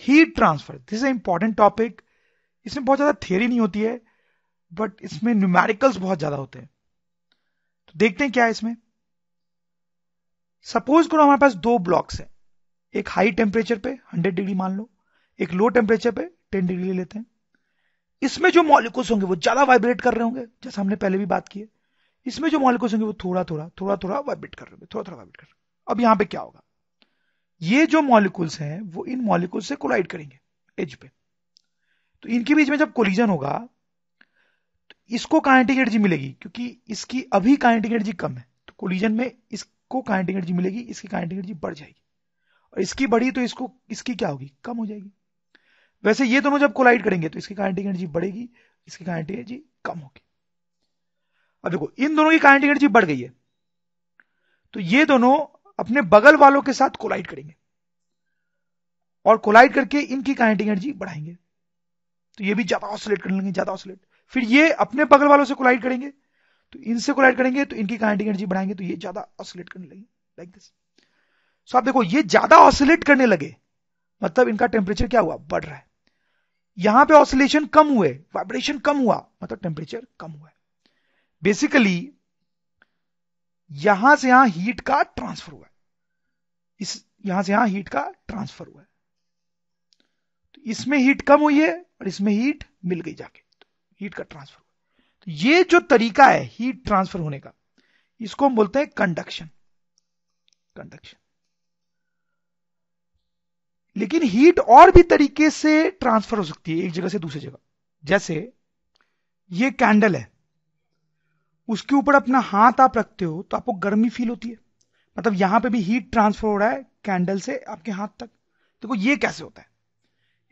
Heat transfer, this is a important topic. इसमें बहुत ज्यादा थियरी नहीं होती है, बट इसमें न्यूमेरिकल्स बहुत ज्यादा होते हैं। तो देखते हैं क्या है इसमें। सपोज करो हमारे पास दो ब्लॉक्स हैं, एक हाई टेम्परेचर पे 100 डिग्री मान लो, एक लो टेम्परेचर पे 10 डिग्री ले लेते हैं। इसमें जो मॉलिक्यूल्स होंगे वो ज्यादा वाइब्रेट कर रहे होंगे, जैसा हमने पहले भी बात की है। इसमें जो मॉलिक्यूल्स होंगे वो थोड़ा थोड़ा वाइब्रेट कर रहे होंगे, थोड़ा थोड़ा वाइब्रेट कर रहे होंगे। अब यहां पे क्या होगा, ये जो मॉलिक्यूल्स हैं वो इन मॉलिक्यूल्स से कोलाइड करेंगे एज पे। तो इनके बीच में जब कोलिजन होगा तो इसको काइनेटिक एनर्जी मिलेगी, क्योंकि इसकी अभी काइनेटिक एनर्जी कम है, तो कोलिजन में इसको काइनेटिक एनर्जी मिलेगी, इसकी काइनेटिक एनर्जी बढ़ जाएगी, और इसकी बढ़ी तो इसकी क्या होगी, कम हो जाएगी। वैसे ये दोनों जब कोलाइड करेंगे तो इसकी काइनेटिक एनर्जी बढ़ेगी, इसकी काइनेटिक एनर्जी कम होगी। अब देखो इन दोनों की काइनेटिक एनर्जी बढ़ गई है, तो ये दोनों अपने बगल वालों के साथ कोलाइड करेंगे, और कोलाइड करके इनकी काइनेटिक एनर्जी बढ़ाएंगे, तो ये भी ज्यादा ऑसिलेट करने लगेंगे, ज्यादा ऑसिलेट। फिर ये अपने बगल वालों से कोलाइड करेंगे, तो इनसे कोलाइड करेंगे तो इनकी काइनेटिक एनर्जी बढ़ाएंगे, तो ये ज्यादा ऑसिलेट करने लगेंगे, लाइक दिस। सो आप देखो ये ज्यादा ऑसिलेट करने लगे, मतलब इनका टेम्परेचर क्या हुआ, बढ़ रहा है। यहां पे ऑसिलेशन कम हुए, वाइब्रेशन कम हुआ, मतलब टेम्परेचर कम हुआ है। बेसिकली यहां से यहां हीट का ट्रांसफर हुआ है, यहां से यहां हीट का ट्रांसफर हुआ है। तो इसमें हीट कम हुई है और इसमें हीट मिल गई जाके, तो हीट का ट्रांसफर हुआ। तो ये जो तरीका है हीट ट्रांसफर होने का, इसको हम बोलते हैं कंडक्शन। लेकिन हीट और भी तरीके से ट्रांसफर हो सकती है एक जगह से दूसरी जगह। जैसे ये कैंडल है, उसके ऊपर अपना हाथ आप रखते हो तो आपको गर्मी फील होती है, मतलब यहां पे भी हीट ट्रांसफर हो रहा है कैंडल से आपके हाथ तक। देखो ये कैसे होता है,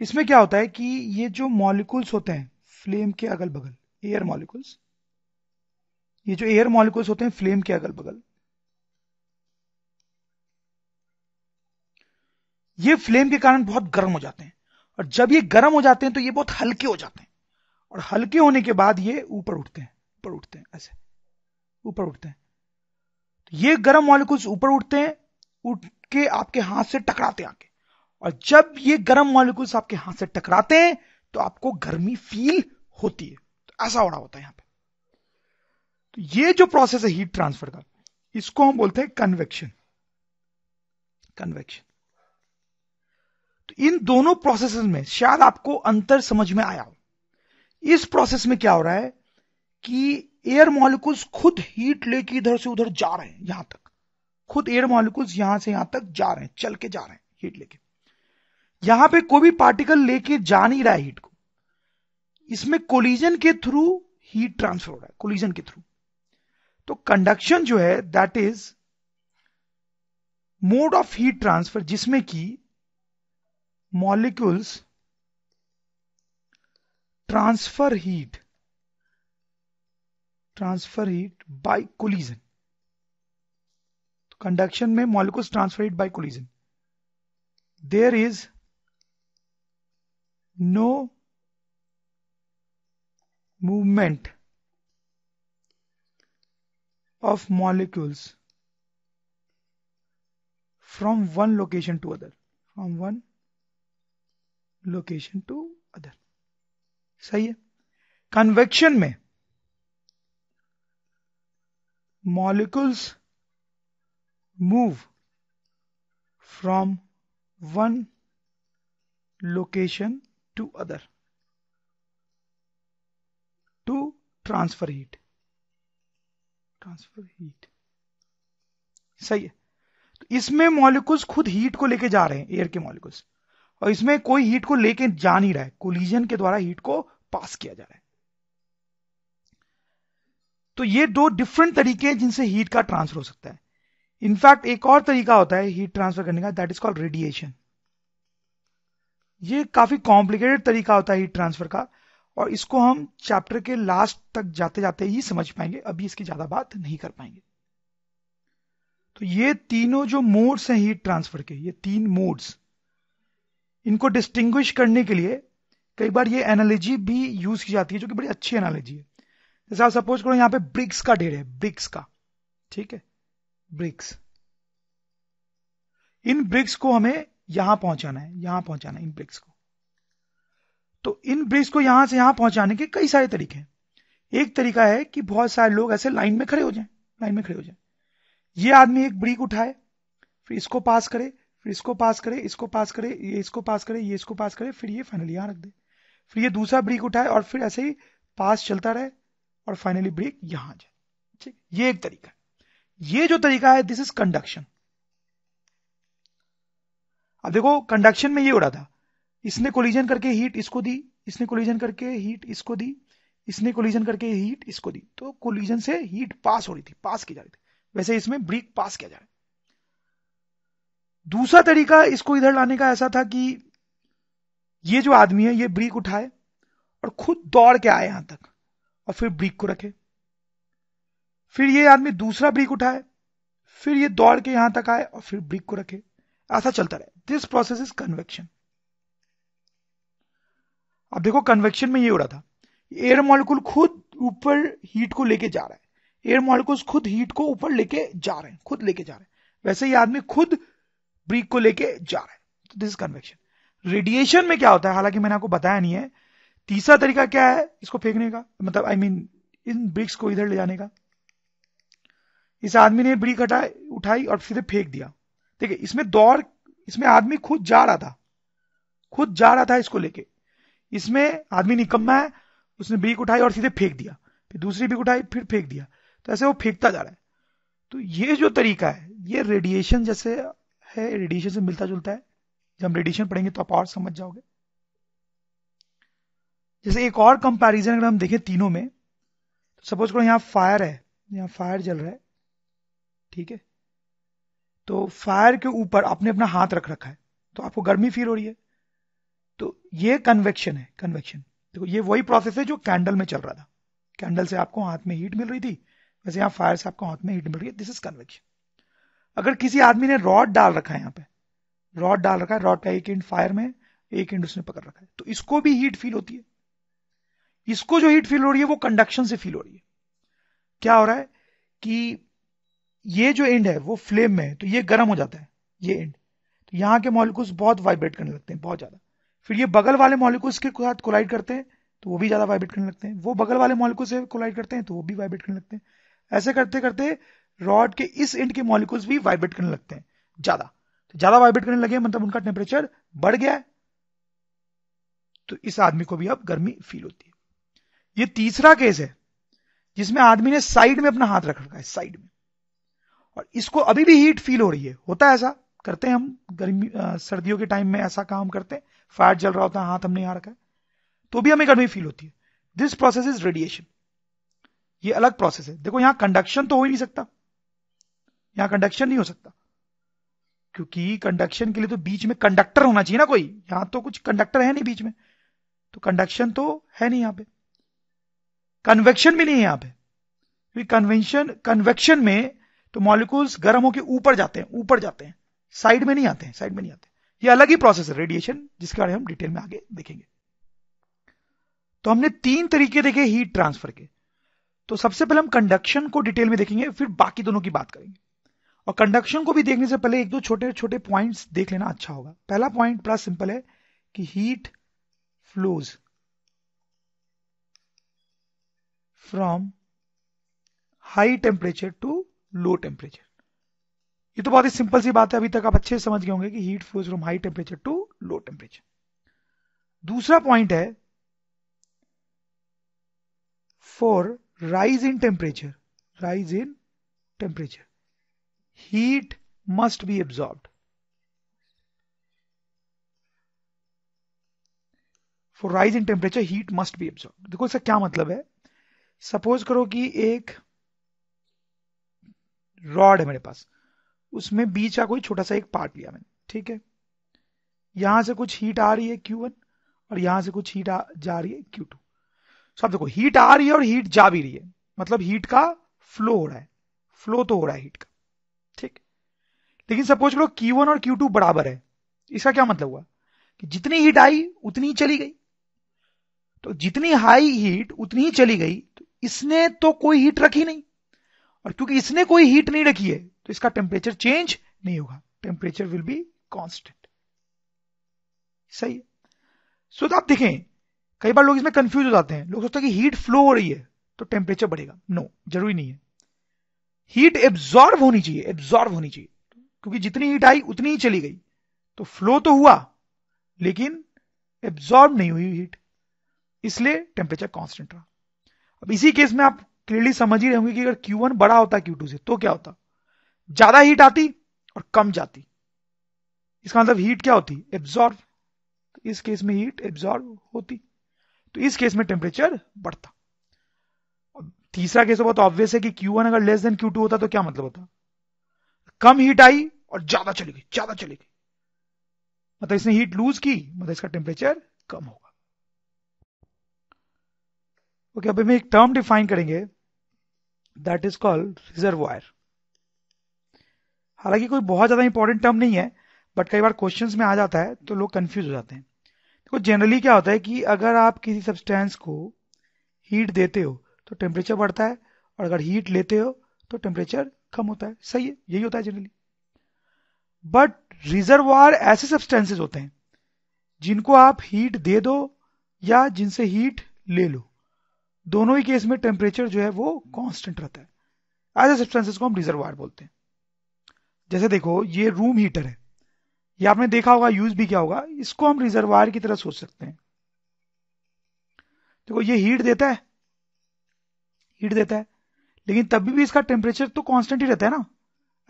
इसमें क्या होता है कि ये जो मॉलिक्यूल्स होते हैं फ्लेम के अगल बगल, एयर मॉलिक्यूल्स, ये जो एयर मॉलिक्यूल्स होते हैं फ्लेम के अगल बगल, ये फ्लेम के कारण बहुत गर्म हो जाते हैं, और जब ये गर्म हो जाते हैं तो ये बहुत हल्के हो जाते हैं, और हल्के होने के बाद ये ऊपर उठते हैं, ऐसे ऊपर उठते हैं। तो ये गर्म मॉलिक्यूल्स ऊपर उठते हैं, उठ के आपके हाथ से टकराते हैं आके, और जब ये गर्म मॉलिक्यूल्स आपके हाथ से टकराते हैं तो आपको गर्मी फील होती है। तो ऐसा हो रहा होता है यहां पे। तो ये जो प्रोसेस है हीट ट्रांसफर का, इसको हम बोलते हैं कन्वेक्शन। तो इन दोनों प्रोसेसेस में शायद आपको अंतर समझ में आया हो। इस प्रोसेस में क्या हो रहा है कि एयर मॉलिक्यूल्स खुद हीट लेके इधर से उधर जा रहे हैं, यहां तक खुद एयर मॉलिक्यूल्स यहां से यहां तक जा रहे हैं, चल के जा रहे हैं हीट लेके। यहां पे कोई भी पार्टिकल लेके जा नहीं रहा है हीट को, इसमें कोलिजन के थ्रू हीट ट्रांसफर हो रहा है, कोलिजन के थ्रू। तो कंडक्शन जो है that is mode of heat transfer, जिसमें कि molecules transfer heat by collision. तो कंडक्शन में molecules transfer heat by collision, there is no movement of molecules from one location to other, सही है। कन्वेक्शन में molecules move from one location to other to transfer heat, सही है। तो इसमें molecules खुद हीट को लेके जा रहे हैं, एयर के मॉलिक्यूल्स, और इसमें कोई हीट को लेके जा नहीं रहा है, कोलिजन के द्वारा हीट को पास किया जा रहा है। तो ये दो डिफरेंट तरीके हैं जिनसे हीट का ट्रांसफर हो सकता है। इनफैक्ट एक और तरीका होता है हीट ट्रांसफर करने का, दैट इज कॉल्ड रेडिएशन। ये काफी कॉम्प्लिकेटेड तरीका होता है हीट ट्रांसफर का, और इसको हम चैप्टर के लास्ट तक जाते जाते ही समझ पाएंगे, अभी इसकी ज्यादा बात नहीं कर पाएंगे। तो ये तीनों जो मोड्स हैं हीट ट्रांसफर के, ये तीन मोड्स, इनको डिस्टिंग्विश करने के लिए कई बार ये एनालॉजी भी यूज की जाती है, जो कि बड़ी अच्छी एनालॉजी है। जैसे आप सपोज करो यहां पे ब्रिक्स का ढेर है, ब्रिक्स का, ठीक है, ब्रिक्स। इन ब्रिक्स को हमें यहां पहुंचाना है, यहां पहुंचाना है इन ब्रिक्स को। तो इन ब्रिक्स को यहां से यहां पहुंचाने के कई सारे तरीके हैं। एक तरीका है कि बहुत सारे लोग ऐसे लाइन में खड़े हो जाएं, लाइन में खड़े हो जाएं। ये आदमी एक ब्रिक उठाए, फिर इसको पास करे, फिर इसको पास करे, इसको पास करे, ये इसको पास करे, ये इसको पास करे, फिर ये फाइनली यहां रख दे। फिर ये दूसरा ब्रिक उठाए और फिर ऐसे ही पास चलता रहे और फाइनली ब्रिक यहां जाए। ठीक, ये एक तरीका है। ये जो तरीका है दिस इज कंडक्शन। अब देखो कंडक्शन में ये हो रहा था, इसने कोलिजन करके हीट इसको दी, इसने कोलिजन करके हीट इसको दी, इसने कोलिजन करके हीट इसको दी, तो कोलिजन से हीट पास हो रही थी, पास की जा रही थी। वैसे इसमें ब्रिक पास किया जा रहा है। दूसरा तरीका इसको इधर लाने का ऐसा था कि ये जो आदमी है ये ब्रिक उठाए और खुद दौड़ के आए यहां तक और फिर ब्रिक को रखे। फिर ये आदमी दूसरा ब्रिक उठाए, फिर ये दौड़ के यहां तक आए और फिर ब्रिक को रखे। ऐसा चलता रहे। This process is convection. अब देखो कन्वेक्शन में ये हो रहा था, एयर मॉलिक्यूल खुद ऊपर हीट को लेके जा रहा है, एयर मॉलिक्यूल्स खुद हीट को ऊपर लेके जा रहे हैं, खुद लेके जा रहे हैं। वैसे ये आदमी खुद ब्रिक को लेके जा रहा है। तो दिस इज कन्वेक्शन। रेडिएशन में क्या होता है, हालांकि मैंने आपको बताया नहीं है। तीसरा तरीका क्या है इसको फेंकने का, मतलब आई मीन इन ब्रिक्स को इधर ले जाने का। इस आदमी ने ब्रिक उठाई और सीधे फेंक दिया। देखिए इसमें दौड़, इसमें आदमी खुद जा रहा था, खुद जा रहा था इसको लेके। इसमें आदमी निकम्मा है, उसने ब्रिक उठाई और सीधे फेंक दिया, फिर दूसरी ब्रिक उठाई फिर फेंक दिया। तो ऐसे वो फेंकता जा रहा है। तो ये जो तरीका है ये रेडिएशन जैसे है, रेडिएशन से मिलता जुलता है। जब हम रेडिएशन पढ़ेंगे तो आप और समझ जाओगे। जैसे एक और कंपैरिजन अगर हम देखें तीनों में, तो सपोज करो यहां फायर है, यहां फायर जल रहा है, ठीक है। तो फायर के ऊपर आपने अपना हाथ रख रखा है, तो आपको गर्मी फील हो रही है। तो ये कन्वेक्शन है, कन्वेक्शन। देखो ये वही प्रोसेस है जो कैंडल में चल रहा था। कैंडल से आपको हाथ में हीट मिल रही थी, वैसे यहां फायर से आपको हाथ में हीट मिल रही है। This is convection. अगर किसी आदमी ने रॉड डाल रखा है, यहां पे रॉड डाल रखा है, रॉड का एक एंड फायर में, एक एंड उसने पकड़ रखा है, तो इसको भी हीट फील होती है। इसको जो हीट फील हो रही है वो कंडक्शन से फील हो रही है। क्या हो रहा है कि ये जो एंड है वो फ्लेम में है, तो ये गर्म हो जाता है ये एंड, तो यहां के मॉलिक्यूल्स बहुत वाइब्रेट करने लगते हैं, बहुत ज्यादा। फिर ये बगल वाले मॉलिक्यूल्स के साथ कोलाइड करते हैं तो वो भी ज्यादा वाइब्रेट करने लगते हैं, वो बगल वाले मॉलिक्यूल से कोलाइड करते हैं तो वो भी वाइब्रेट करने लगते हैं। ऐसे करते करते रॉड के इस एंड के मॉलिक्यूल्स भी वाइब्रेट करने लगते हैं ज्यादा। तो ज्यादा वाइब्रेट करने लगे मतलब उनका टेम्परेचर बढ़ गया है, तो इस आदमी को भी अब गर्मी फील होती है। ये तीसरा केस है जिसमें आदमी ने साइड में अपना हाथ रख रखा है, साइड में, और इसको अभी भी हीट फील हो रही है। होता है ऐसा, करते हैं हम गर्मी सर्दियों के टाइम में ऐसा काम करते हैं, फायर जल रहा होता है, हाथ हमने यहां रखा है, तो भी हमें गर्मी फील होती है। This process is radiation. ये अलग प्रोसेस है। देखो यहां कंडक्शन तो हो ही नहीं सकता, यहां कंडक्शन नहीं हो सकता, क्योंकि कंडक्शन के लिए तो बीच में कंडक्टर होना चाहिए ना कोई। यहां तो कुछ कंडक्टर है नहीं बीच में, तो कंडक्शन तो है नहीं यहां पे। कन्वेक्शन भी नहीं है यहां पे, क्योंकि कन्वेक्शन में तो मॉलिक्यूल्स गर्म होकर ऊपर जाते हैं, ऊपर जाते हैं, साइड में नहीं आते हैं, साइड में नहीं आते। ये अलग ही प्रोसेस है रेडिएशन, जिसके बारे में हम डिटेल में आगे देखेंगे। तो हमने तीन तरीके देखे हीट ट्रांसफर के। तो सबसे पहले हम कंडक्शन को डिटेल में देखेंगे, फिर बाकी दोनों की बात करेंगे। और कंडक्शन को भी देखने से पहले एक दो छोटे छोटे पॉइंट्स देख लेना अच्छा होगा। पहला पॉइंट बड़ा सिंपल है कि heat flows from high temperature to low temperature. ये तो बहुत ही सिंपल सी बात है, अभी तक आप अच्छे से समझ गए होंगे कि heat flows from high temperature to low temperature. दूसरा पॉइंट है for rise in temperature, rise in temperature heat must be absorbed. For rise in temperature heat must be absorbed. देखो इसका क्या मतलब है। सपोज करो कि एक रॉड है मेरे पास, उसमें बीच का कोई छोटा सा एक पार्ट लिया मैंने, ठीक है। यहां से कुछ हीट आ रही है Q1 और यहां से कुछ हीट जा रही है Q2। सब देखो हीट आ रही है और हीट जा भी रही है, मतलब हीट का फ्लो हो रहा है, फ्लो तो हो रहा है हीट का, ठीक। लेकिन सपोज करो Q1 और Q2 बराबर है। इसका क्या मतलब हुआ कि जितनी हीट आई उतनी ही चली गई। तो जितनी हाई हीट उतनी ही चली गई, तो इसने तो कोई हीट रखी नहीं, और क्योंकि इसने कोई हीट नहीं रखी है तो इसका टेम्परेचर चेंज नहीं होगा, टेम्परेचर विल बी कांस्टेंट। सही है। सो तो आप देखें, कई बार लोग इसमें कंफ्यूज हो जाते हैं, लोग सोचते हैं कि हीट फ्लो हो रही है तो टेम्परेचर बढ़ेगा। नो, जरूरी नहीं है। हीट एब्जॉर्ब होनी चाहिए, एब्जॉर्ब होनी चाहिए, क्योंकि जितनी हीट आई उतनी ही चली गई, तो फ्लो तो हुआ लेकिन एब्जॉर्ब नहीं हुई हीट, इसलिए टेम्परेचर कांस्टेंट रहा। अब इसी केस में आप क्लियरली समझ ही रहे होंगे कि अगर Q1 बड़ा होता Q2 से तो क्या होता, ज्यादा हीट आती और कम जाती। इसका मतलब हीट क्या होती, एब्जॉर्ब। इस केस में हीट एब्जॉर्ब होती, तो इस केस में टेम्परेचर बढ़ता। तीसरा केस बहुत ऑब्वियस है कि Q1 अगर लेस देन Q2 होता तो क्या मतलब होता, कम हीट आई और ज्यादा चली गई, ज्यादा चली गई, मतलब इसने हीट लूज की, मतलब इसका टेम्परेचर कम होगा। ओके, अब हम एक टर्म डिफाइन करेंगे, दैट इज कॉल्ड रिजर्वायर। हालांकि कोई बहुत ज्यादा इंपॉर्टेंट टर्म नहीं है, बट कई बार क्वेश्चंस में आ जाता है तो लोग कंफ्यूज हो जाते हैं। देखो जनरली क्या होता है कि अगर आप किसी सब्सटेंस को हीट देते हो तो टेम्परेचर बढ़ता है, और अगर हीट लेते हो तो टेम्परेचर कम होता है। सही है, यही होता है जनरली। बट रिजर्वायर ऐसे सब्सटेंसेस होते हैं जिनको आप हीट दे दो या जिनसे हीट ले लो, दोनों ही केस में टेम्परेचर जो है वो कांस्टेंट रहता है। ऐसे सब्सटेंसेस को हम रिजर्वायर बोलते हैं। जैसे देखो, ये रूम हीटर है, ये आपने देखा होगा, यूज भी किया होगा, इसको हम रिजर्वायर की तरह सोच सकते हैं। देखो ये हीट देता है, हीट देता है, लेकिन तभी भी इसका टेम्परेचर तो कांस्टेंट ही रहता है ना।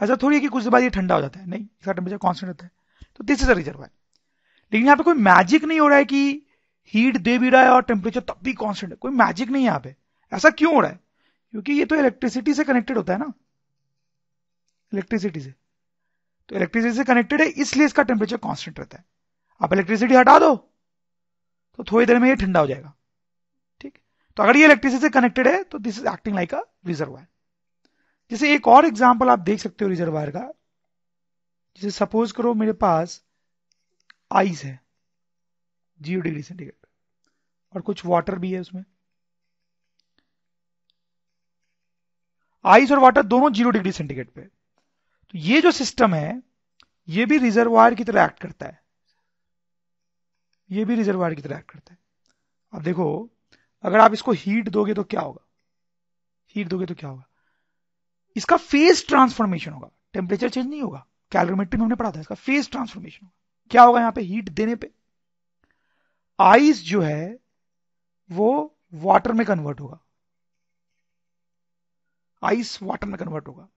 ऐसा थोड़ी है कि कुछ देर बाद ये ठंडा हो जाता है, नहीं, इसका टेम्परेचर कांस्टेंट रहता है। तो दिस इज अ रिजर्वायर। लेकिन यहाँ पे कोई मैजिक नहीं हो रहा है कि हीट दे भी रहा है और टेम्परेचर तब भी कांस्टेंट है, कोई मैजिक नहीं है यहाँ पे। ऐसा क्यों हो रहा है, क्योंकि ये तो इलेक्ट्रिसिटी से कनेक्टेड होता है ना, इलेक्ट्रिसिटी से। तो इलेक्ट्रिसिटी से कनेक्टेड है, इसलिए इसका टेम्परेचर कांस्टेंट रहता है। आप इलेक्ट्रिसिटी हटा दो तो थोड़ी देर में ये ठंडा हो जाएगा। ठीक, तो अगर ये इलेक्ट्रिसिटी से कनेक्टेड है तो this is acting like a reservoir. जैसे एक और एग्जांपल आप देख सकते हो रिजर्वायर का, जैसे सपोज करो मेरे पास आइस है 0 डिग्री सेंटीग्रेड और कुछ वाटर भी है उसमें। आइस और वाटर दोनों 0 डिग्री सेंटीग्रेड पे, तो ये जो सिस्टम है ये भी रिजर्वायर की तरह एक्ट करता है, ये भी रिजर्वायर की तरह एक्ट करता है। अब देखो, अगर आप इसको हीट दोगे तो क्या होगा, हीट दोगे तो क्या होगा, इसका फेज ट्रांसफॉर्मेशन होगा, टेम्परेचर चेंज नहीं होगा। कैलोरीमेट्री में हमने पढ़ा था, इसका फेज ट्रांसफॉर्मेशन होगा। क्या होगा यहां पे हीट देने पे, आइस जो है वो वाटर में कन्वर्ट होगा, आइस वाटर में कन्वर्ट होगा,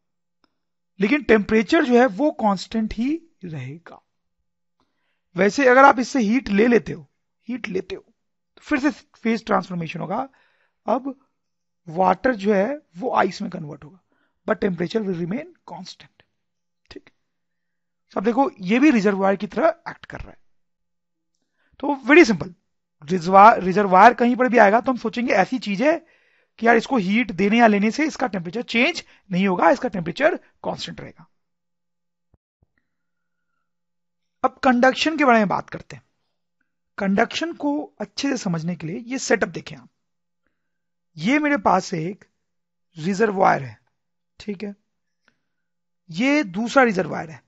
लेकिन टेम्परेचर जो है वो कांस्टेंट ही रहेगा। वैसे अगर आप इससे हीट ले लेते हो, हीट लेते हो तो फिर से फेज ट्रांसफॉर्मेशन होगा। अब वाटर जो है वो आइस में कन्वर्ट होगा, but temperature will remain constant. ठीक, अब देखो ये भी रिजर्वायर की तरह एक्ट कर रहा है। तो वेरी सिंपल, रिजर्वायर कहीं पर भी आएगा तो हम सोचेंगे ऐसी चीज है कि यार इसको हीट देने या लेने से इसका टेम्परेचर चेंज नहीं होगा, इसका टेम्परेचर कांस्टेंट रहेगा। अब कंडक्शन के बारे में बात करते हैं। कंडक्शन को अच्छे से समझने के लिए ये सेटअप देखें आप। ये मेरे पास एक रिजर्वायर है, ठीक है, ये दूसरा रिजर्वायर है,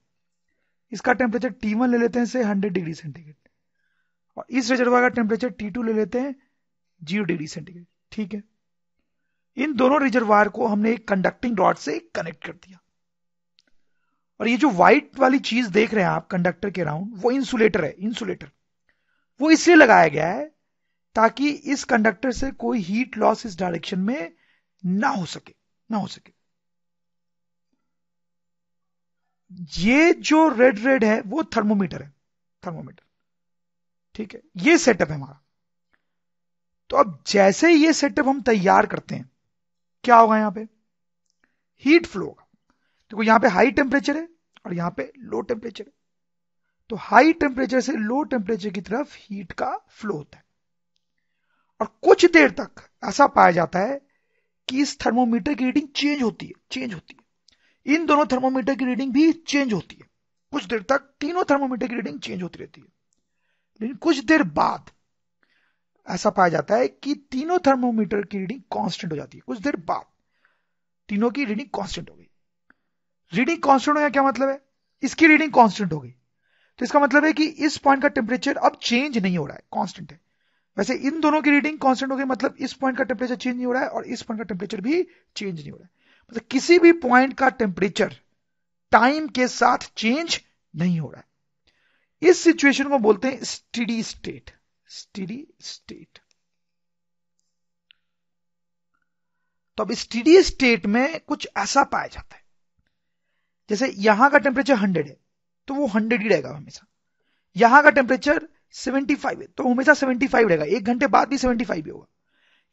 इसका टेम्परेचर T1 ले लेते हैं से 100 डिग्री सेंटीग्रेड, और इस रिजर्वायर का टेम्परेचर T2 ले लेते हैं 0 डिग्री सेंटीग्रेड। ठीक है, इन दोनों रिजर्वायर को हमने एक कंडक्टिंग रॉड से कनेक्ट कर दिया, और ये जो व्हाइट वाली चीज देख रहे हैं आप कंडक्टर के अराउंड, वो इंसुलेटर है। इंसुलेटर वो इसलिए लगाया गया है ताकि इस कंडक्टर से कोई हीट लॉस इस डायरेक्शन में ना हो सके, ना हो सके। ये जो रेड रेड है वो थर्मोमीटर है, थर्मोमीटर। ठीक है, ये सेटअप है हमारा। तो अब जैसे ही ये सेटअप हम तैयार करते हैं, क्या होगा यहां पे, हीट फ्लो होगा। देखो यहां पे हाई टेम्परेचर है और यहां पे लो टेम्परेचर है, तो हाई टेम्परेचर से लो टेम्परेचर की तरफ हीट का फ्लो होता है, और कुछ देर तक ऐसा पाया जाता है कि इस थर्मोमीटर की रीडिंग चेंज होती है, चेंज होती है। इन दोनों थर्मोमीटर की रीडिंग भी चेंज होती है। कुछ देर तक तीनों थर्मोमीटर की रीडिंग चेंज होती रहती है, लेकिन कुछ देर बाद ऐसा पाया जाता है कि तीनों थर्मोमीटर की रीडिंग कांस्टेंट हो जाती है। कुछ देर बाद तीनों की रीडिंग कांस्टेंट हो गई। रीडिंग कांस्टेंट हो गया क्या मतलब है, इसकी रीडिंग कांस्टेंट हो गई, तो इसका मतलब है कि इस पॉइंट का टेम्परेचर अब चेंज नहीं हो रहा है, कांस्टेंट है। वैसे इन दोनों की रीडिंग कांस्टेंट हो गई, मतलब इस पॉइंट का टेम्परेचर चेंज नहीं हो रहा है और इस पॉइंट का टेम्परेचर भी चेंज नहीं हो रहा है। मतलब किसी भी पॉइंट का टेम्परेचर टाइम के साथ चेंज नहीं हो रहा है। इस सिचुएशन को बोलते हैं स्टेडी स्टेट। Steady state. तो अब स्टेडी स्टेट में कुछ ऐसा पाया जाता है, जैसे यहां का टेम्परेचर 100 है तो वो 100 ही रहेगा हमेशा। यहां का टेम्परेचर 75 है तो हमेशा 75 रहेगा, 1 घंटे बाद भी 75 ही होगा।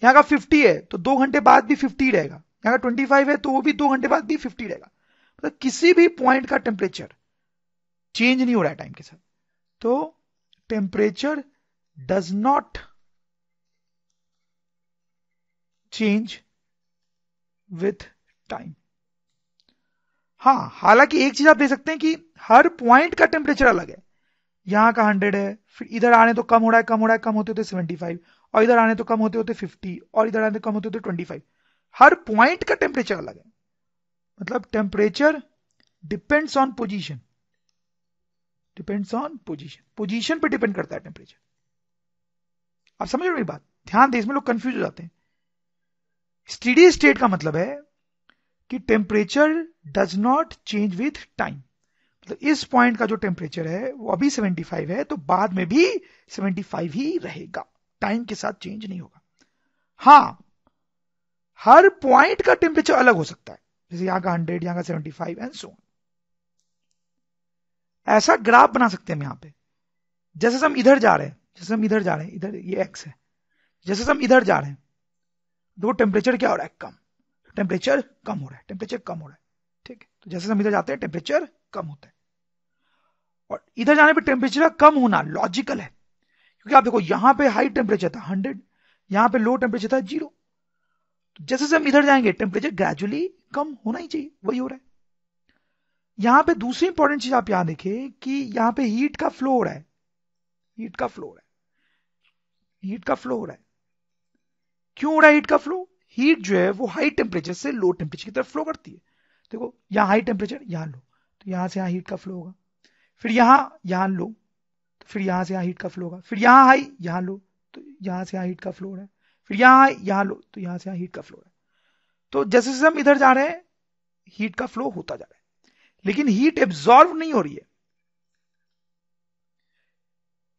यहां का 50 है तो 2 घंटे बाद भी 50 ही रहेगा। यहां का 25 है तो वो भी 2 घंटे बाद भी 50 रहेगा। मतलब किसी भी पॉइंट का टेम्परेचर चेंज नहीं हो रहा है टाइम के साथ। तो temperature does not change with time. हाँ, हालांकि एक चीज आप देख सकते हैं कि हर पॉइंट का टेम्परेचर अलग है। यहां का 100 है, फिर इधर आने तो कम हो रहा है, कम हो रहा है, कम होते होते 75, और इधर आने तो कम होते होते 50, और इधर आने तो कम होते होते 25। हर पॉइंट का टेम्परेचर अलग है। मतलब temperature depends on position. Depends on position, position पे डिपेंड करता है टेम्परेचर। आप समझ रहे हो मेरी बात? ध्यान दे, इसमें लोग कंफ्यूज हो जाते हैं। स्टेडी स्टेट का मतलब है कि temperature does not change with time. मतलब इस पॉइंट का जो टेम्परेचर है वो अभी 75 है तो बाद में भी 75 ही रहेगा, टाइम के साथ चेंज नहीं होगा। हां, हर पॉइंट का टेम्परेचर अलग हो सकता है, जैसे यहां का 100, यहां का 75 एंड सो ऑन। ऐसा ग्राफ बना सकते हैं हम यहां पे। जैसे हम इधर जा रहे हैं, जैसे हम इधर जा रहे हैं, इधर ये एक्स है, जैसे हम इधर जा रहे हैं तो टेम्परेचर क्या हो रहा है? कम। टेम्परेचर कम हो रहा है, टेम्परेचर कम हो रहा है। ठीक है, तो जैसे हम इधर जाते हैं टेम्परेचर कम होता है, और इधर जाने पे टेम्परेचर कम होना लॉजिकल है, क्योंकि आप देखो यहां पे हाई टेम्परेचर था 100, यहां पे लो टेम्परेचर था 0। तो जैसे हम इधर जाएंगे टेम्परेचर ग्रेजुअली कम होना ही चाहिए, वही हो रहा है। यहां पे दूसरी इंपॉर्टेंट चीज आप यहां देखें कि यहां पे हीट का फ्लो हो रहा है। हीट का फ्लो हो रहा है, हीट का फ्लो हो रहा है। क्यों हो रहा है हीट का फ्लो? हीट जो है वो हाई टेम्परेचर से लो टेम्परेचर की तरफ फ्लो करती है। देखो यहां हाई टेम्परेचर, यहां लो, तो यहां से यहां हीट का फ्लो होगा। फिर यहां लो, तो फिर यहां से यहां हीट का फ्लो होगा। फिर यहां हाई, यहां लो, तो यहां से यहां हीट का फ्लो हो रहा है। फिर यहां हाई, यहां लो, तो यहां से यहां हीट का फ्लो हो रहा है। तो जैसे जैसे हम इधर जा रहे हैं हीट का फ्लो होता जा रहा है, लेकिन हीट एब्जॉर्व नहीं हो रही है।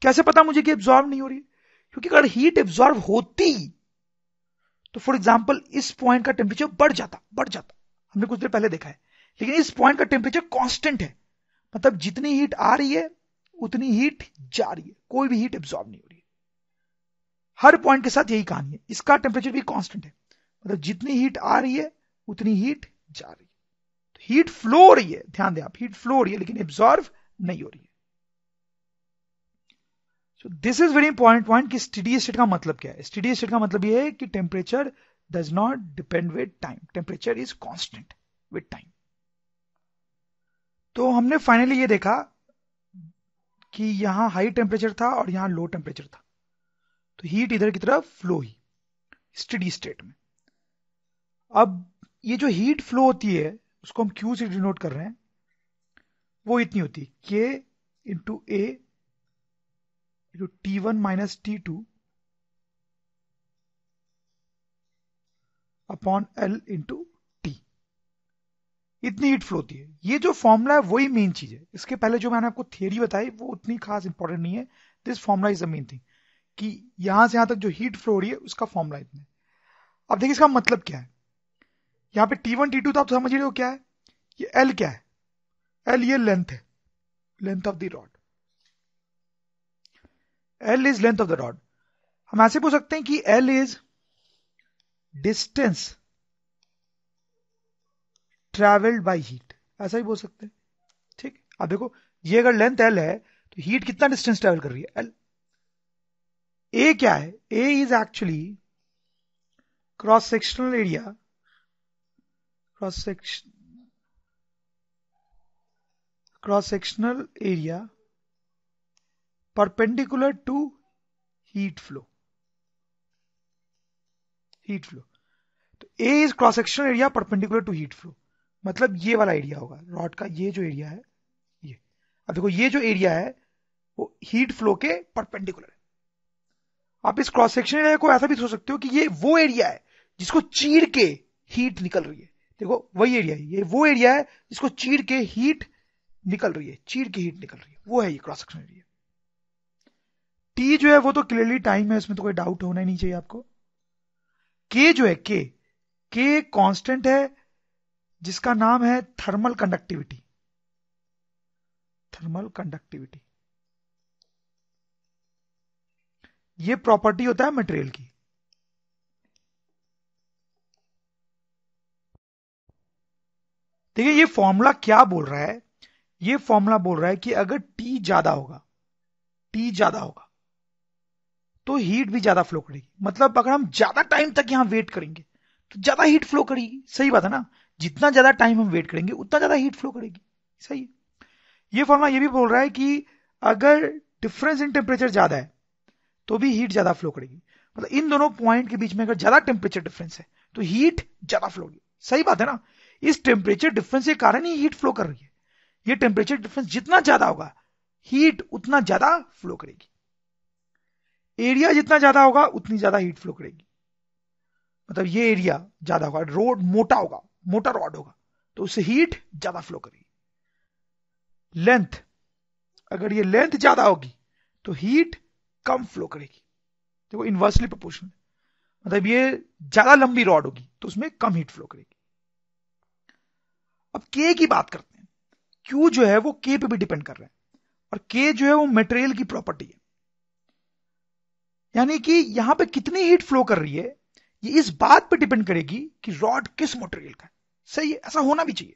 कैसे पता मुझे कि एब्जॉर्व नहीं हो रही है? क्योंकि अगर हीट एब्जॉर्व होती तो फॉर एग्जाम्पल इस पॉइंट का टेम्परेचर बढ़ जाता। हमने कुछ देर पहले देखा है। लेकिन इस पॉइंट का टेम्परेचर कांस्टेंट है, मतलब जितनी हीट आ रही है उतनी हीट जा रही है, कोई भी हीट एब्जॉर्ब नहीं हो रही है। हर पॉइंट के साथ यही कहानी है, इसका टेम्परेचर भी कांस्टेंट है, मतलब जितनी हीट आ रही है उतनी हीट जा रही है। तो हीट फ्लो हो रही है, ध्यान दें आप, हीट फ्लो हो रही है लेकिन एब्जॉर्व नहीं हो रही है। So this is very important point कि स्टेडी स्टेट का मतलब क्या है। स्टेडी स्टेट का मतलब यह है कि temperature does not depend with time, temperature is constant with time. तो हमने फाइनली ये देखा कि यहां हाई टेम्परेचर था और यहां लो टेम्परेचर था, तो हीट इधर की तरफ फ्लो हुई स्टेडी स्टेट में। अब ये जो हीट फ्लो होती है उसको हम क्यू से डिनोट कर रहे हैं, वो इतनी होती है के इंटू ए T1 minus T2 upon L into T. इतनी हीट फ्लो होती है। ये जो फॉर्मूला है वही मेन चीज है। इसके पहले जो मैंने आपको थियरी बताई वो उतनी खास इंपॉर्टेंट नहीं है। This formula is the main thing, कि यहां से यहां तक जो हीट फ्लो हो रही है उसका फॉर्मूला इतना है। अब देखिए इसका मतलब क्या है। यहां पे T1 T2 था, आप समझ रहे हो क्या है? ये L क्या है? L ये लेंथ है, length of the rod. L is length of the rod. हम ऐसे पूछ सकते हैं कि L is distance travelled by heat, ऐसा ही बोल सकते हैं। ठीक, अब देखो ये अगर लेंथ L है तो हीट कितना डिस्टेंस ट्रेवल कर रही है? L। A क्या है? A is actually cross sectional area, cross sectional area perpendicular to heat flow. Heat flow, तो A is cross sectional area perpendicular to heat flow, मतलब ये वाला एरिया होगा रॉड का, ये जो एरिया है ये। अब देखो ये जो एरिया है वो हीट फ्लो के परपेंडिकुलर है। आप इस क्रॉस सेक्शन एरिया को ऐसा भी सोच सकते हो कि ये वो एरिया है जिसको चीर के हीट निकल रही है। देखो वही एरिया है, ये वो एरिया है जिसको चीर के हीट निकल रही है, चीर के हीट निकल रही है, वो है ये क्रॉस सेक्शन एरिया। टी जो है वो तो क्लियरली टाइम है, इसमें तो कोई डाउट होना ही नहीं चाहिए आपको। के जो है के कांस्टेंट है जिसका नाम है थर्मल कंडक्टिविटी। थर्मल कंडक्टिविटी ये प्रॉपर्टी होता है मटेरियल की। देखिए ये फॉर्मूला क्या बोल रहा है, ये फॉर्मूला बोल रहा है कि अगर टी ज्यादा होगा, टी ज्यादा होगा तो हीट भी ज्यादा फ्लो करेगी। मतलब अगर हम ज्यादा टाइम तक यहां वेट करेंगे तो ज्यादा हीट फ्लो करेगी। सही बात है ना, जितना ज्यादा टाइम हम वेट करेंगे उतना ज्यादा हीट फ्लो करेगी। सही है। ये फॉर्मूला ये भी बोल रहा है कि अगर डिफरेंस इन टेम्परेचर ज्यादा है तो भी हीट ज्यादा फ्लो करेगी। मतलब इन दोनों पॉइंट के बीच में अगर ज्यादा टेम्परेचर डिफरेंस है तो हीट ज्यादा फ्लो होगी। सही बात है ना, इस टेम्परेचर डिफरेंस के कारण ही हीट फ्लो कर रही है। ये टेम्परेचर डिफरेंस जितना ज्यादा होगा हीट उतना ज्यादा फ्लो करेगी। एरिया जितना ज्यादा होगा उतनी ज्यादा हीट फ्लो करेगी। मतलब ये एरिया ज्यादा होगा, रोड मोटा होगा, मोटा रॉड होगा तो उससे हीट ज्यादा फ्लो करेगी। लेंथ, अगर ये लेंथ ज्यादा होगी तो हीट कम फ्लो करेगी। देखो इनवर्सली प्रोपोर्शनल, मतलब ये ज्यादा लंबी रॉड होगी तो उसमें कम हीट फ्लो करेगी। अब के की बात करते हैं। क्यू जो है वो के पे भी डिपेंड कर रहा है, और के जो है वो मटेरियल की प्रॉपर्टी है। यानी कि यहां पे कितनी हीट फ्लो कर रही है ये इस बात पे डिपेंड करेगी कि रॉड किस मटेरियल का है। सही है, ऐसा होना भी चाहिए।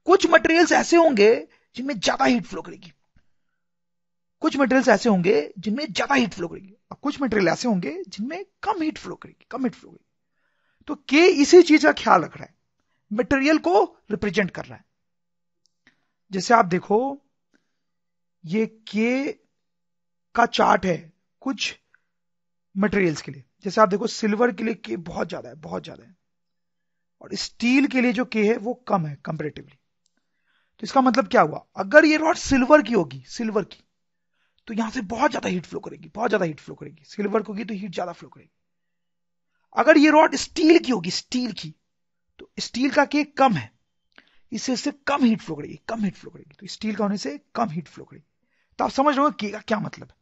कुछ मटेरियल्स ऐसे होंगे जिनमें ज्यादा हीट फ्लो करेगी, कुछ मटेरियल्स ऐसे होंगे जिनमें ज्यादा हीट फ्लो करेगी, और कुछ मटेरियल ऐसे होंगे जिनमें कम हीट फ्लो करेगी, कम हीट फ्लो करेगी। तो के इसी चीज का ख्याल रख रहा है, मटेरियल को रिप्रेजेंट कर रहा है। जैसे आप देखो ये के का चार्ट है कुछ मटेरियल्स के लिए। जैसे आप देखो सिल्वर के लिए के बहुत ज्यादा है, बहुत ज्यादा है, और स्टील के लिए जो के है वो कम है कंपेरेटिवली। तो इसका मतलब क्या हुआ, अगर ये रॉड सिल्वर की होगी, सिल्वर की, तो यहां से बहुत ज्यादा हीट फ्लो करेगी, बहुत ज्यादा हीट फ्लो करेगी। सिल्वर की होगी तो हीट ज्यादा फ्लो करेगी। अगर ये रॉड स्टील की होगी, स्टील की, तो स्टील का के कम है, इससे कम हीट फ्लो करेगी, कम हीट फ्लो करेगी। तो स्टील का होने से कम हीट फ्लो करेगी। तो आप समझ रहे हो के का क्या मतलब है।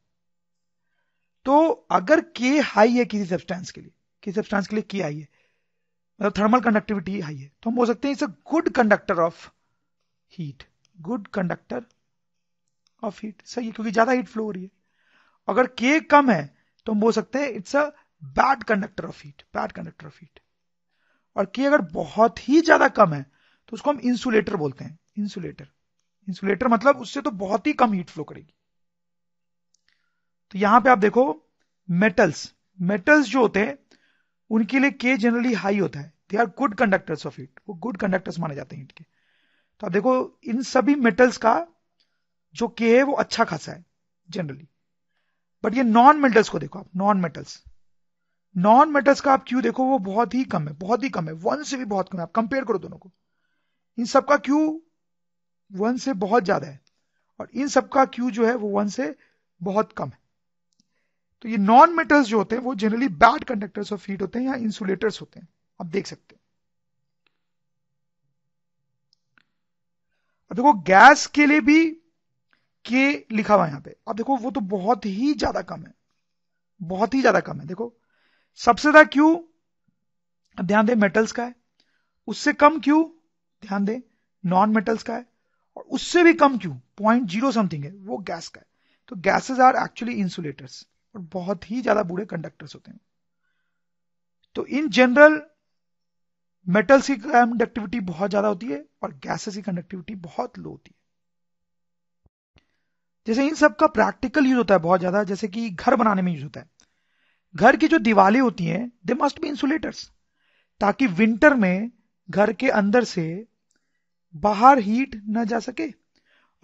तो अगर के हाई है किसी सब्सटेंस के लिए, किसी सब्सटेंस के लिए के हाई है, मतलब थर्मल कंडक्टिविटी हाई है, तो हम बोल सकते हैं it's a good conductor of heat, good conductor of heat. सही है, क्योंकि ज्यादा हीट फ्लो हो रही है। अगर के कम है तो हम बोल सकते हैं it's a bad conductor of heat, bad conductor of heat. और के अगर बहुत ही ज्यादा कम है तो उसको हम इंसुलेटर बोलते हैं, इंसुलेटर। इंसुलेटर मतलब उससे तो बहुत ही कम हीट फ्लो करेगी। तो यहां पे आप देखो मेटल्स, मेटल्स जो होते हैं उनके लिए के जनरली हाई होता है, they are good conductors of heat, वो गुड कंडक्टर्स माने जाते हैं हीट के। तो आप देखो इन सभी मेटल्स का जो के है वो अच्छा खासा है जनरली। बट ये नॉन मेटल्स को देखो आप, नॉन मेटल्स, नॉन मेटल्स का आप क्यू देखो वो बहुत ही कम है, बहुत ही कम है, वन से भी बहुत कम है। आप कंपेयर करो दोनों को, इन सबका क्यू वन से बहुत ज्यादा है, और इन सबका क्यू जो है वो वन से बहुत कम है। तो ये नॉन मेटल्स जो होते हैं वो generally bad conductors of heat होते हैं या इंसुलेटर्स होते हैं, आप देख सकते हैं। अब देखो गैस के लिए भी के लिखा हुआ है यहां पे, अब देखो वो तो बहुत ही ज्यादा कम है, बहुत ही ज्यादा कम है। देखो सबसे ज्यादा क्यू ध्यान दे मेटल्स का है, उससे कम क्यू ध्यान दे नॉन मेटल्स का है, और उससे भी कम क्यू 0.0 समथिंग है वो गैस का है। तो गैसेस आर एक्चुअली इंसुलेटर्स और बहुत ही ज्यादा बुरे कंडक्टर्स होते हैं। तो इन जनरल मेटल्स की कंडक्टिविटी बहुत ज्यादा होती है और गैसेस की कंडक्टिविटी बहुत लो होती है। जैसे इन सब का प्रैक्टिकल यूज होता है बहुत ज्यादा, जैसे कि घर बनाने में यूज होता है। घर की जो दीवारें होती हैं दे मस्ट बी इंसुलेटर्स, ताकि विंटर में घर के अंदर से बाहर हीट न जा सके,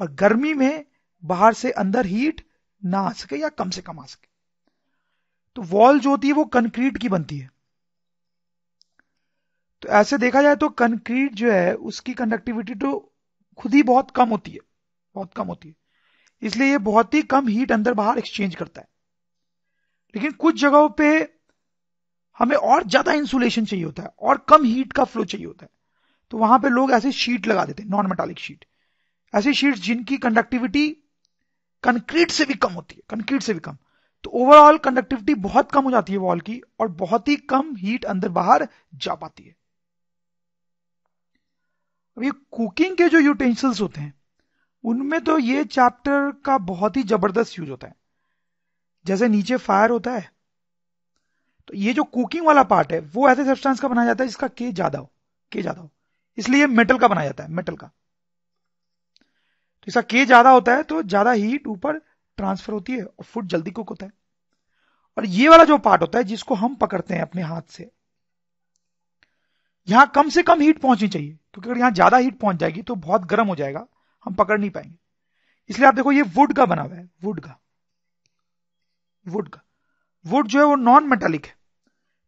और गर्मी में बाहर से अंदर हीट ना आ सके या कम से कम आ सके। तो वॉल जो होती है वो कंक्रीट की बनती है। तो ऐसे देखा जाए तो कंक्रीट जो है उसकी कंडक्टिविटी तो खुद ही बहुत कम होती है, बहुत कम होती है। इसलिए ये बहुत ही कम हीट अंदर बाहर एक्सचेंज करता है। लेकिन कुछ जगहों पे हमें और ज्यादा इंसुलेशन चाहिए होता है और कम हीट का फ्लो चाहिए होता है, तो वहां पे लोग ऐसे शीट लगा देते हैं, नॉन मेटालिक शीट। ऐसी शीट्स जिनकी कंडक्टिविटी कंक्रीट से भी कम होती है, कंक्रीट से भी कम, तो ओवरऑल कंडक्टिविटी बहुत कम हो जाती है वॉल की और बहुत ही कम हीट अंदर बाहर जा पाती है। अब ये कुकिंग के जो यूटेंसिल्स होते हैं उनमें तो ये चैप्टर का बहुत ही जबरदस्त यूज होता है। जैसे नीचे फायर होता है, तो ये जो कुकिंग वाला पार्ट है वो ऐसे सब्सटेंस का बनाया जाता है जिसका के ज्यादा हो, इसलिए मेटल का बनाया जाता है, मेटल का। तो इसका के ज्यादा होता है तो ज्यादा हीट ऊपर ट्रांसफर होती है और फूड जल्दी कुक होता है। और ये वाला जो पार्ट होता है जिसको हम पकड़ते हैं अपने हाथ से, यहां कम से कम हीट पहुंचनी चाहिए, क्योंकि अगर यहां ज्यादा हीट पहुंच जाएगी तो बहुत गर्म हो जाएगा, हम पकड़ नहीं पाएंगे। इसलिए आप देखो ये वुड का बना हुआ है, वुड जो है वो नॉन मेटालिक है,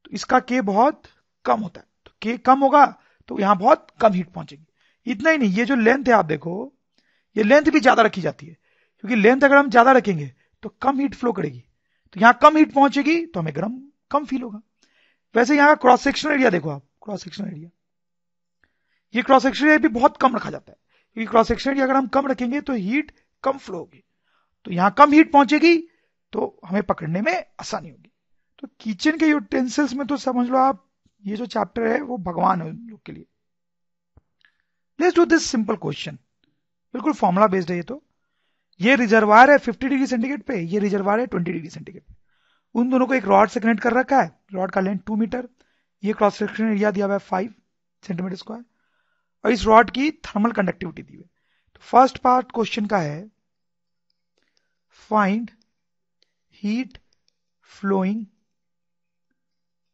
तो इसका के बहुत कम होता है, तो के कम होगा तो यहां बहुत कम हीट पहुंचेगी। इतना ही नहीं, ये जो लेंथ है आप देखो, ये लेंथ भी ज्यादा रखी जाती है, क्योंकि लेंथ अगर हम ज्यादा रखेंगे तो कम हीट फ्लो करेगी, तो यहां कम हीट पहुंचेगी तो हमें गर्म कम फील होगा। वैसे यहां का क्रॉस सेक्शनल एरिया देखो आप, क्रॉस सेक्शनल एरिया, ये क्रॉस सेक्शनल एरिया भी बहुत कम रखा जाता है, क्योंकि क्रॉस सेक्शनल एरिया अगर हम कम रखेंगे तो हीट कम फ्लो होगी, तो यहां कम हीट पहुंचेगी तो हमें पकड़ने में आसानी होगी। तो किचन के यूटेंसिल्स में तो समझ लो आप, ये जो चैप्टर है वो भगवान है उन लोग के लिए। Let's do this simple question, बिल्कुल फॉर्मूला बेस्ड है ये। तो ये रिजर्वायर है 50 डिग्री सेंटीग्रेड पे, ये रिजर्वायर है 20 डिग्री सेंटीग्रेड पे। उन दोनों को एक रॉड से कनेक्ट कर रखा है, रॉड का लेंथ 2 मीटर, ये क्रॉस सेक्शन एरिया दिया हुआ है 5 सेंटीमीटर स्क्वायर, और इस रॉड की थर्मल कंडक्टिविटी दी हुई है। तो फर्स्ट पार्ट क्वेश्चन का है find heat flowing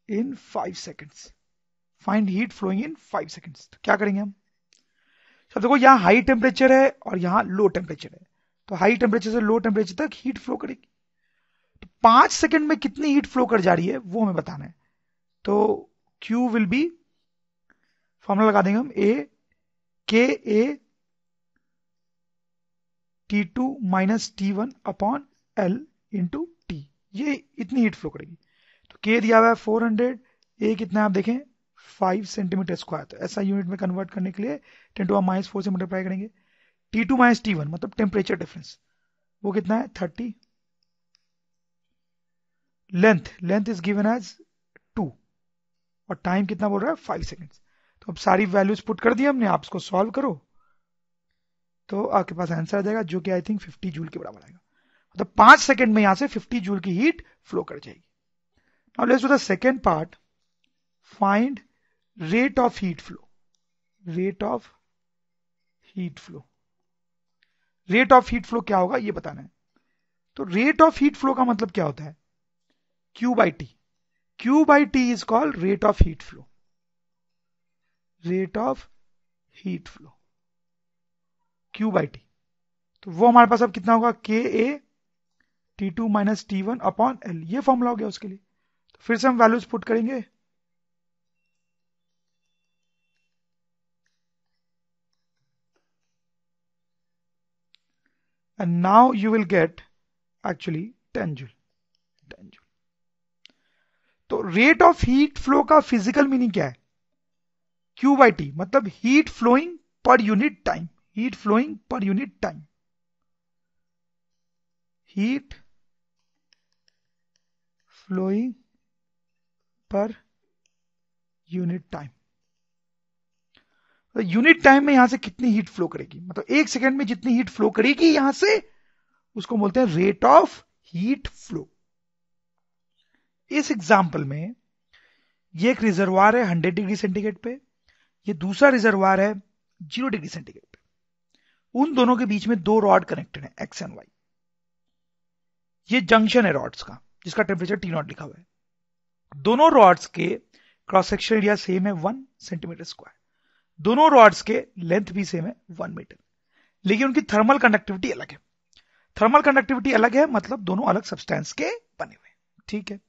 in 5 seconds, find heat flowing in 5 seconds. तो क्या करेंगे हम, तो देखो यहां हाई टेम्परेचर है और यहां लो टेम्परेचर है, तो हाई टेम्परेचर से लो टेम्परेचर तक हीट फ्लो करेगी, तो 5 सेकंड में कितनी हीट फ्लो कर जा रही है वो हमें बताना है। तो Q विल बी, फॉर्मूला लगा देंगे हम, ए के ए T2 minus T1 upon L into T, ये इतनी हीट फ्लो करेगी। तो के दिया हुआ है 400, ए कितना आप देखें 5 सेंटीमीटर स्क्वायर, तो ऐसा यूनिट में कन्वर्ट करने के लिए 10⁻⁴ से मल्टीप्लाई करेंगे। T2 माइनस T1 मतलब टेम्परेचर डिफरेंस, वो कितना है 30। लेंथ इज गिवन एज 2 और टाइम कितना बोल रहा है 5 सेकेंड्स। तो अब सारी वैल्यूज पुट कर दी हमने, आप इसको सॉल्व करो तो आपके पास आंसर आ जाएगा, जो कि आई थिंक 50 जूल के बराबर आएगा। मतलब 5 सेकेंड में यहां से 50 जूल की हीट फ्लो कर जाएगी। Now let's do the second part, find rate of heat flow, rate of heat flow. Rate of heat flow क्या होगा ये बताना है। तो रेट ऑफ हीट फ्लो का मतलब क्या होता है, Q by T, Q by T is called rate of heat flow, rate of heat flow, Q by T। तो वो हमारे पास अब कितना होगा, Ka T2 minus T1 upon L, ये फॉर्मूला हो गया उसके लिए। तो फिर से हम वैल्यूज पुट करेंगे, and now you will get actually 10 joule, 10 joule। तो रेट ऑफ हीट फ्लो का फिजिकल मीनिंग क्या है, Q by T मतलब heat flowing per unit time, heat flowing per unit time, heat flowing per unit time. Unit time में यहां से कितनी heat flow करेगी, मतलब 1 सेकेंड में जितनी हीट फ्लो करेगी यहां से, उसको बोलते हैं रेट ऑफ हीट फ्लो। इस एग्जांपल में ये एक रिजर्वायर है 100 डिग्री सेंटीग्रेड पे, ये दूसरा रिजर्वायर है 0 डिग्री सेंटीग्रेड पे। उन दोनों के बीच में 2 रॉड कनेक्टेड है X एंड Y। ये जंक्शन है रॉड्स का जिसका टेम्परेचर T0 लिखा हुआ है। दोनों रॉड्स के क्रॉस सेक्शन एरिया सेम है 1 सेंटीमीटर स्क्वायर, दोनों रॉड्स के लेंथ भी सेम है 1 मीटर, लेकिन उनकी थर्मल कंडक्टिविटी अलग है। थर्मल कंडक्टिविटी अलग है मतलब दोनों अलग सब्सटेंस के बने हुए, ठीक है।